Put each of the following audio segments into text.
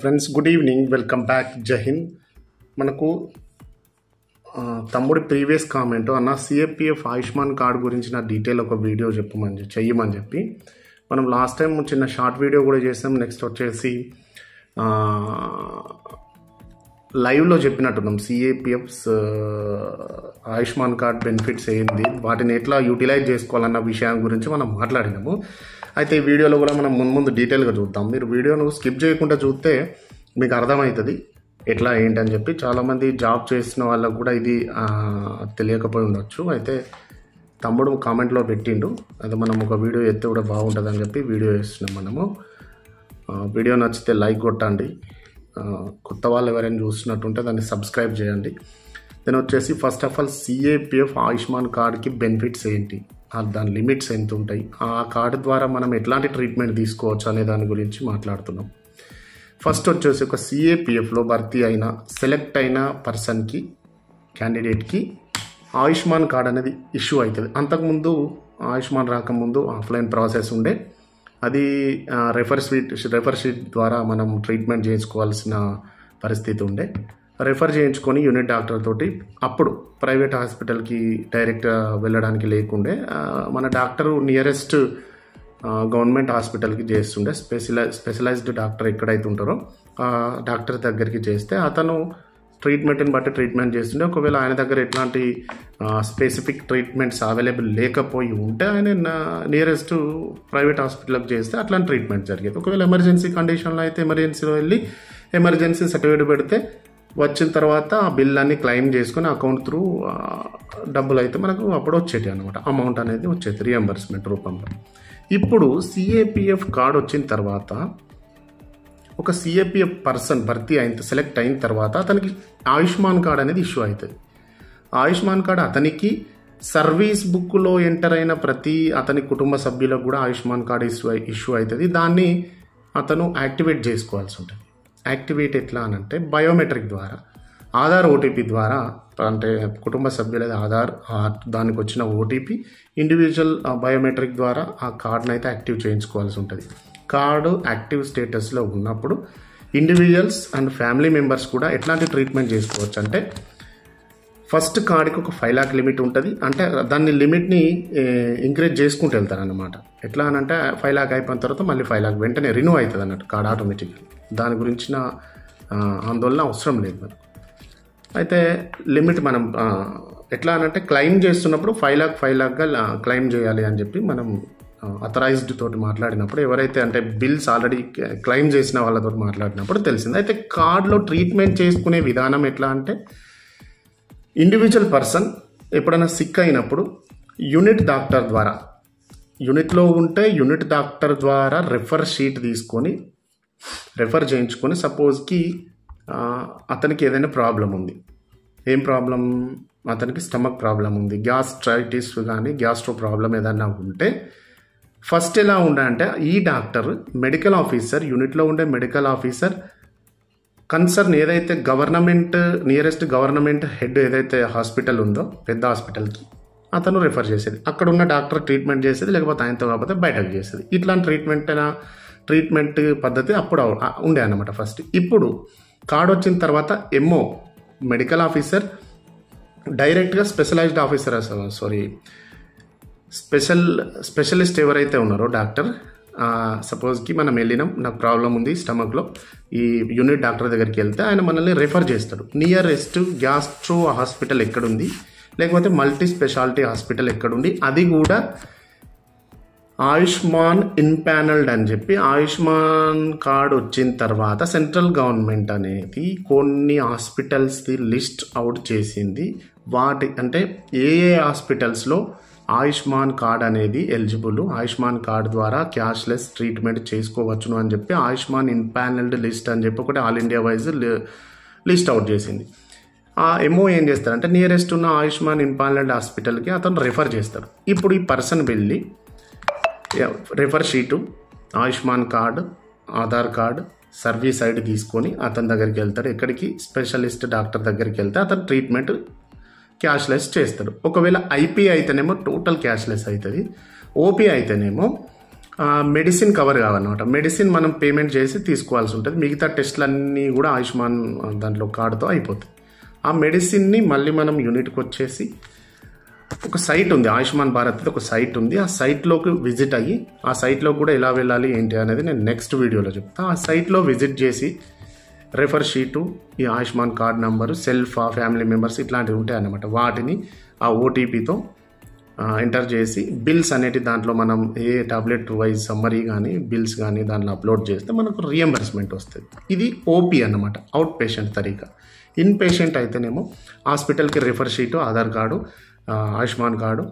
Friends, good evening. Welcome back. జై హింద్. మనకు తమ్ముడి ప్రీవియస్ కామెంట్ అన్న సిఏపిఎఫ్ ఆయుష్మాన్ కార్డు గురించి నా డీటెయిల్ ఒక వీడియో చెయ్యమని చెప్పి మనం లాస్ట్ టైం చిన్న షార్ట్ వీడియో కూడా చేసాం. నెక్స్ట్ వచ్చేసి లైవ్లో చెప్పినట్టున్నాం సిఏపిఎఫ్స్ ఆయుష్మాన్ కార్డ్ బెనిఫిట్స్ ఏంది, వాటిని ఎట్లా యూటిలైజ్ చేసుకోవాలన్న విషయం గురించి మనం మాట్లాడినాము. అయితే ఈ వీడియోలో కూడా మనం ముందు డీటెయిల్గా చూద్దాం. మీరు వీడియోను స్కిప్ చేయకుండా చూస్తే మీకు అర్థమవుతుంది ఎట్లా ఏంటని చెప్పి. చాలామంది జాబ్ చేసిన వాళ్ళకు కూడా ఇది తెలియకపోయి ఉండొచ్చు. అయితే తమ్ముడు కామెంట్లో పెట్టిండు, అది మనం ఒక వీడియో ఎత్తే కూడా బాగుంటుందని చెప్పి వీడియో వేస్తున్నాం మనము. వీడియో నచ్చితే లైక్ కొట్టండి, కొత్త వాళ్ళు ఎవరైనా చూస్తున్నట్టుంటే దాన్ని సబ్స్క్రైబ్ చేయండి. దెన్ వచ్చేసి first of all CAPF Ayushman కార్డ్కి బెనిఫిట్స్ ఏంటి, దాని లిమిట్స్ ఎంత ఉంటాయి, ఆ కార్డు ద్వారా మనం ఎట్లాంటి ట్రీట్మెంట్ తీసుకోవచ్చు అనే దాని గురించి మాట్లాడుతున్నాం. ఫస్ట్ వచ్చేసి ఒక సిఏపిఎఫ్లో భర్తీ అయిన సెలెక్ట్ అయిన పర్సన్కి, క్యాండిడేట్కి ఆయుష్మాన్ కార్డ్ అనేది ఇష్యూ అవుతుంది. అంతకుముందు ఆయుష్మాన్ రాకముందు ఆఫ్లైన్ ప్రాసెస్ ఉండే, అది రెఫర్ షీట్ ద్వారా మనం ట్రీట్మెంట్ చేయించుకోవాల్సిన పరిస్థితి ఉండే. రెఫర్ చేయించుకొని యూనిట్ డాక్టర్ తోటి అప్పుడు ప్రైవేట్ హాస్పిటల్కి డైరెక్ట్ వెళ్ళడానికి లేకుండే మన డాక్టరు నియరెస్ట్ గవర్నమెంట్ హాస్పిటల్కి చేస్తుండే. స్పెషలైజ్డ్ డాక్టర్ ఎక్కడైతే ఉంటారో ఆ డాక్టర్ దగ్గరికి చేస్తే అతను ట్రీట్మెంట్ని బట్టి ట్రీట్మెంట్ చేస్తుండే. ఒకవేళ ఆయన దగ్గర ఎట్లాంటి స్పెసిఫిక్ ట్రీట్మెంట్స్ అవైలబుల్ లేకపోయి ఉంటే ఆయన నియరెస్ట్ ప్రైవేట్ హాస్పిటల్కి చేస్తే అట్లాంటి ట్రీట్మెంట్ జరిగేది. ఒకవేళ ఎమర్జెన్సీ కండిషన్లో అయితే ఎమర్జెన్సీలో వెళ్ళి ఎమర్జెన్సీ సర్టిఫికేట్ పెడితే వచ్చిన తర్వాత ఆ బిల్ అన్ని క్లెయిమ్ చేసుకుని అకౌంట్ త్రూ డబ్బులు అయితే మనకు అప్పుడు వచ్చేటి అనమాట, అమౌంట్ అనేది వచ్చేది రియంబర్స్మెంట్ రూపంలో. ఇప్పుడు సిఏపిఎఫ్ కార్డ్ వచ్చిన తర్వాత ఒక సిఏపిఎఫ్ పర్సన్ భర్తీ సెలెక్ట్ అయిన తర్వాత అతనికి ఆయుష్మాన్ కార్డ్ అనేది ఇష్యూ అవుతుంది. ఆయుష్మాన్ కార్డ్ అతనికి సర్వీస్ బుక్లో ఎంటర్ అయిన ప్రతి అతని కుటుంబ సభ్యులకు కూడా ఆయుష్మాన్ కార్డ్ ఇష్యూ అవుతుంది. దాన్ని అతను యాక్టివేట్ చేసుకోవాల్సి ఉంటుంది. యాక్టివేట్ ఎట్లా అనంటే బయోమెట్రిక్ ద్వారా, ఆధార్ ఓటీపీ ద్వారా, అంటే కుటుంబ సభ్యుల ఆధార్ దానికి వచ్చిన ఓటీపీ ఇండివిజువల్ బయోమెట్రిక్ ద్వారా ఆ కార్డును అయితే యాక్టివ్ చేయించుకోవాల్సి ఉంటుంది. కార్డు యాక్టివ్ స్టేటస్లో ఉన్నప్పుడు ఇండివిజువల్స్ అండ్ ఫ్యామిలీ మెంబర్స్ కూడా ఎట్లాంటి ట్రీట్మెంట్ చేసుకోవచ్చు అంటే, ఫస్ట్ కార్డుకి ఒక 5 lakh లిమిట్ ఉంటుంది. అంటే దాన్ని లిమిట్ని ఇంక్రీజ్ చేసుకుంటూ వెళ్తారనమాట. ఎట్లా అనంటే 5 lakh అయిపోయిన తర్వాత మళ్ళీ 5 lakh వెంటనే రిన్యూ అవుతుంది అన్నట్టు కార్డు ఆటోమేటిక్గా. దాని గురించిన ఆందోళన అవసరం లేదు మనకు. అయితే లిమిట్ మనం ఎట్లా అనంటే క్లెయిమ్ చేస్తున్నప్పుడు 5 lakh క్లెయిమ్ చేయాలి అని చెప్పి మనం అథరైజ్డ్ తోటి మాట్లాడినప్పుడు, ఎవరైతే అంటే బిల్స్ ఆల్రెడీ క్లెయిమ్ చేసిన వాళ్ళతో మాట్లాడినప్పుడు తెలిసింది. అయితే కార్డులో ట్రీట్మెంట్ చేసుకునే విధానం ఎట్లా అంటే, ఇండివిజువల్ పర్సన్ ఎప్పుడైనా సిక్ అయినప్పుడు యూనిట్ డాక్టర్ ద్వారా, యూనిట్లో ఉంటే యూనిట్ డాక్టర్ ద్వారా రెఫర్ షీట్ తీసుకొని రెఫర్ చేయించుకొని, సపోజ్కి అతనికి ఏదైనా ప్రాబ్లం ఉంది, ఏం ప్రాబ్లం, అతనికి స్టమక్ ప్రాబ్లం ఉంది, గ్యాస్ట్రైటిస్ కానీ గ్యాస్ట్రో ప్రాబ్లం ఏదైనా ఉంటే ఫస్ట్ ఎలా ఉండాలంటే ఈ డాక్టర్ మెడికల్ ఆఫీసర్, యూనిట్లో ఉండే మెడికల్ ఆఫీసర్ కన్సర్న్ ఏదైతే నియరెస్ట్ గవర్నమెంట్ హెడ్ ఏదైతే హాస్పిటల్ ఉందో పెద్ద హాస్పిటల్కి అతను రెఫర్ చేసేది. అక్కడ ఉన్న డాక్టర్ ట్రీట్మెంట్ చేసేది, లేకపోతే ఆయనతో కాకపోతే బయటకు చేసేది. ఇట్లాంటి ట్రీట్మెంట్ పద్ధతి అప్పుడు ఉండే అన్నమాట ఫస్ట్. ఇప్పుడు కార్డు వచ్చిన తర్వాత ఎంఓ మెడికల్ ఆఫీసర్ డైరెక్ట్గా స్పెషలిస్ట్ ఎవరైతే ఉన్నారో డాక్టర్, సపోజ్కి మనం వెళ్ళినాం, నాకు ప్రాబ్లం ఉంది స్టమక్లో, ఈ యూనిట్ డాక్టర్ దగ్గరికి వెళ్తే ఆయన మనల్ని రెఫర్ చేస్తాడు. నియరెస్ట్ గ్యాస్ట్రో హాస్పిటల్ ఎక్కడుంది, లేకపోతే మల్టీ స్పెషాలిటీ హాస్పిటల్ ఎక్కడుంది, అది కూడా ఆయుష్మాన్ ఇన్పానల్డ్ అని చెప్పి. ఆయుష్మాన్ కార్డ్ వచ్చిన తర్వాత సెంట్రల్ గవర్నమెంట్ అనేది కొన్ని హాస్పిటల్స్ది లిస్ట్ అవుట్ చేసింది. అంటే ఏ హాస్పిటల్స్లో ఆయుష్మాన్ కార్డ్ అనేది ఎలిజిబుల్, ఆయుష్మాన్ కార్డ్ ద్వారా క్యాష్లెస్ ట్రీట్మెంట్ చేసుకోవచ్చును అని చెప్పి ఆయుష్మాన్ ఇన్పానల్డ్ లిస్ట్ అని చెప్పి ఒకటి all India wise list out చేసింది. ఆ ఎంఓ ఏం చేస్తారంటే నియరెస్ట్ ఉన్న ఆయుష్మాన్ ఇన్పానల్డ్ హాస్పిటల్కి అతను రెఫర్ చేస్తాడు. ఇప్పుడు ఈ పర్సన్ వెళ్ళి refer sheet, Ayushman card, Aadhaar card, service ID తీసుకొని అతని దగ్గరికి వెళ్తాడు. ఎక్కడికి, స్పెషలిస్ట్ డాక్టర్ దగ్గరికి వెళ్తే అతను ట్రీట్మెంట్ క్యాష్లెస్ చేస్తాడు. ఒకవేళ ఐపీ అయితేనేమో టోటల్ క్యాష్లెస్ అవుతుంది, ఓపీ అయితేనేమో మెడిసిన్ కవర్ కావాలన్నమాట. మెడిసిన్ మనం పేమెంట్ చేసి తీసుకోవాల్సి ఉంటుంది. మిగతా టెస్టులన్నీ కూడా ఆయుష్మాన్ దాంట్లో కార్డుతో అయిపోతాయి. ఆ మెడిసిన్ని మళ్ళీ మనం యూనిట్కి వచ్చేసి ఒక సైట్ ఉంది, ఆయుష్మాన్ భారత్ ఒక సైట్ ఉంది. ఆ సైట్లోకి విజిట్ అయ్యి ఆ సైట్లో కూడా ఎలా వెళ్ళాలి ఏంటి అనేది నేను నెక్స్ట్ వీడియోలో చెప్తాను. ఆ సైట్లో విజిట్ చేసి రెఫర్ షీటు, ఈ Ayushman card number, self family members ఇట్లాంటివి ఉంటాయి అన్నమాట. వాటిని ఆ ఓటీపీతో ఎంటర్ చేసి బిల్స్ అనేటి దాంట్లో మనం ఏ టాబ్లెట్ వైజ్ సమ్మరీ కానీ బిల్స్ కానీ దాంట్లో అప్లోడ్ చేస్తే మనకు రియంబర్స్మెంట్ వస్తుంది. ఇది ఓపీ అన్నమాట, అవుట్ పేషెంట్ తరీకా. ఇన్ పేషెంట్ అయితేనేమో హాస్పిటల్కి refer sheet, Aadhaar card, Ayushman card,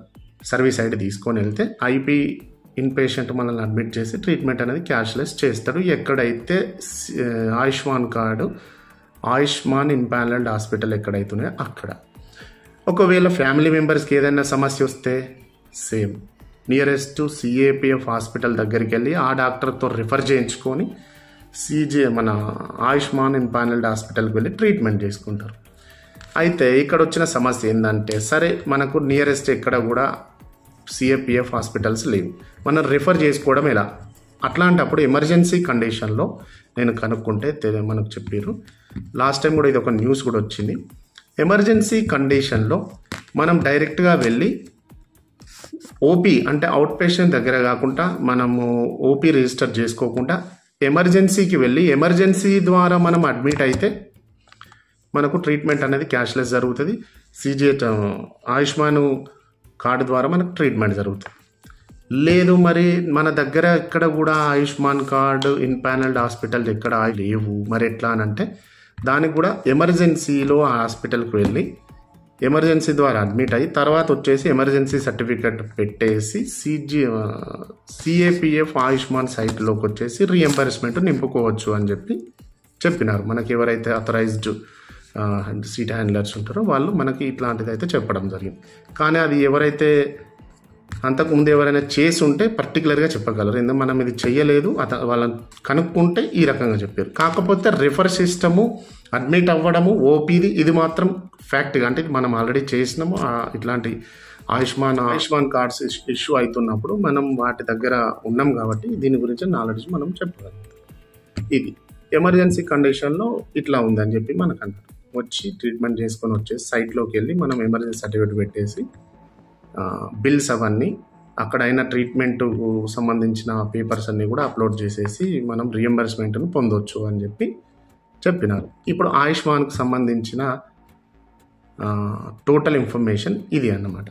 service ID తీసుకొని వెళ్తే ఐపీ ఇన్ పేషెంట్ మనల్ని అడ్మిట్ చేసి ట్రీట్మెంట్ అనేది క్యాష్లెస్ చేస్తాడు. ఎక్కడైతే ఆయుష్మాన్ కార్డు, ఆయుష్మాన్ ఇన్పానల్డ్ హాస్పిటల్ ఎక్కడైతున్నాయో అక్కడ. ఒకవేళ ఫ్యామిలీ మెంబర్స్కి ఏదైనా సమస్య వస్తే సేమ్ నియరెస్ట్ సిఏపిఎఫ్ హాస్పిటల్ దగ్గరికి వెళ్ళి ఆ డాక్టర్తో రిఫర్ చేయించుకొని మన ఆయుష్మాన్ ఇన్పానల్డ్ హాస్పిటల్కి వెళ్ళి ట్రీట్మెంట్ చేసుకుంటారు. అయితే ఇక్కడ వచ్చిన సమస్య ఏంటంటే, సరే మనకు నియరెస్ట్ ఎక్కడ కూడా సిఏపిఎఫ్ హాస్పిటల్స్ లేవు, మనం రిఫర్ చేసుకోవడం ఎలా? అట్లాంటప్పుడు ఎమర్జెన్సీ కండిషన్లో నేను కనుక్కుంటే మనకు చెప్పారు. లాస్ట్ టైం కూడా ఇది ఒక న్యూస్ కూడా వచ్చింది. ఎమర్జెన్సీ కండిషన్లో మనం డైరెక్ట్గా వెళ్ళి ఓపీ అంటే అవుట్ పేషెంట్ దగ్గర కాకుండా మనము ఓపీ రిజిస్టర్ చేసుకోకుండా ఎమర్జెన్సీకి వెళ్ళి ఎమర్జెన్సీ ద్వారా మనం అడ్మిట్ అయితే మనకు ట్రీట్మెంట్ అనేది క్యాష్లెస్ జరుగుతుంది. సిజిహెచ్ ఆయుష్మాన్ కార్డు ద్వారా మనకు ట్రీట్మెంట్ జరుగుతుంది. లేదు మరి మన దగ్గర ఎక్కడ కూడా ఆయుష్మాన్ కార్డు ఇన్పానల్డ్ హాస్పిటల్ ఎక్కడ లేవు, మరి ఎట్లా అని అంటే దానికి కూడా ఎమర్జెన్సీలో ఆ హాస్పిటల్కి వెళ్ళి ఎమర్జెన్సీ ద్వారా అడ్మిట్ అయ్యి తర్వాత వచ్చేసి ఎమర్జెన్సీ సర్టిఫికెట్ పెట్టేసి సిఏపిఎఫ్ ఆయుష్మాన్ సైట్లోకి వచ్చేసి రియంబర్స్మెంట్ నింపుకోవచ్చు అని చెప్పినారు. మనకి ఎవరైతే అథరైజ్డ్ సీట్ హ్యాండ్లర్స్ ఉంటారో వాళ్ళు మనకి ఇట్లాంటిది అయితే చెప్పడం జరిగింది. కానీ అది ఎవరైతే అంతకుముందు ఎవరైనా చేసి ఉంటే పర్టికులర్గా చెప్పగలరు. ఎందుకంటే మనం ఇది చెయ్యలేదు, వాళ్ళని కనుక్కుంటే ఈ రకంగా చెప్పారు. కాకపోతే రిఫర్ సిస్టము, అడ్మిట్ అవ్వడము, ఓపీది ఇది మాత్రం ఫ్యాక్ట్గా అంటే మనం ఆల్రెడీ చేసినాము. ఇట్లాంటి ఆయుష్మాన్ కార్డ్స్ ఇష్యూ అవుతున్నప్పుడు మనం వాటి దగ్గర ఉన్నాం కాబట్టి దీని గురించి నాలెడ్జ్ మనం చెప్పగలం. ఇది ఎమర్జెన్సీ కండిషన్లో ఇట్లా ఉందని చెప్పి మనకు అంటారు. వచ్చి ట్రీట్మెంట్ చేసుకొని వచ్చేసి సైట్లోకి వెళ్ళి మనం ఎమర్జెన్సీ సర్టిఫికేట్ పెట్టేసి బిల్స్ అవన్నీ అక్కడైనా ట్రీట్మెంట్ సంబంధించిన పేపర్స్ అన్నీ కూడా అప్లోడ్ చేసేసి మనం రియంబర్స్మెంట్ను పొందొచ్చు అని చెప్పినారు. ఇప్పుడు ఆయుష్మాన్కి సంబంధించిన టోటల్ ఇన్ఫర్మేషన్ ఇది అన్నమాట.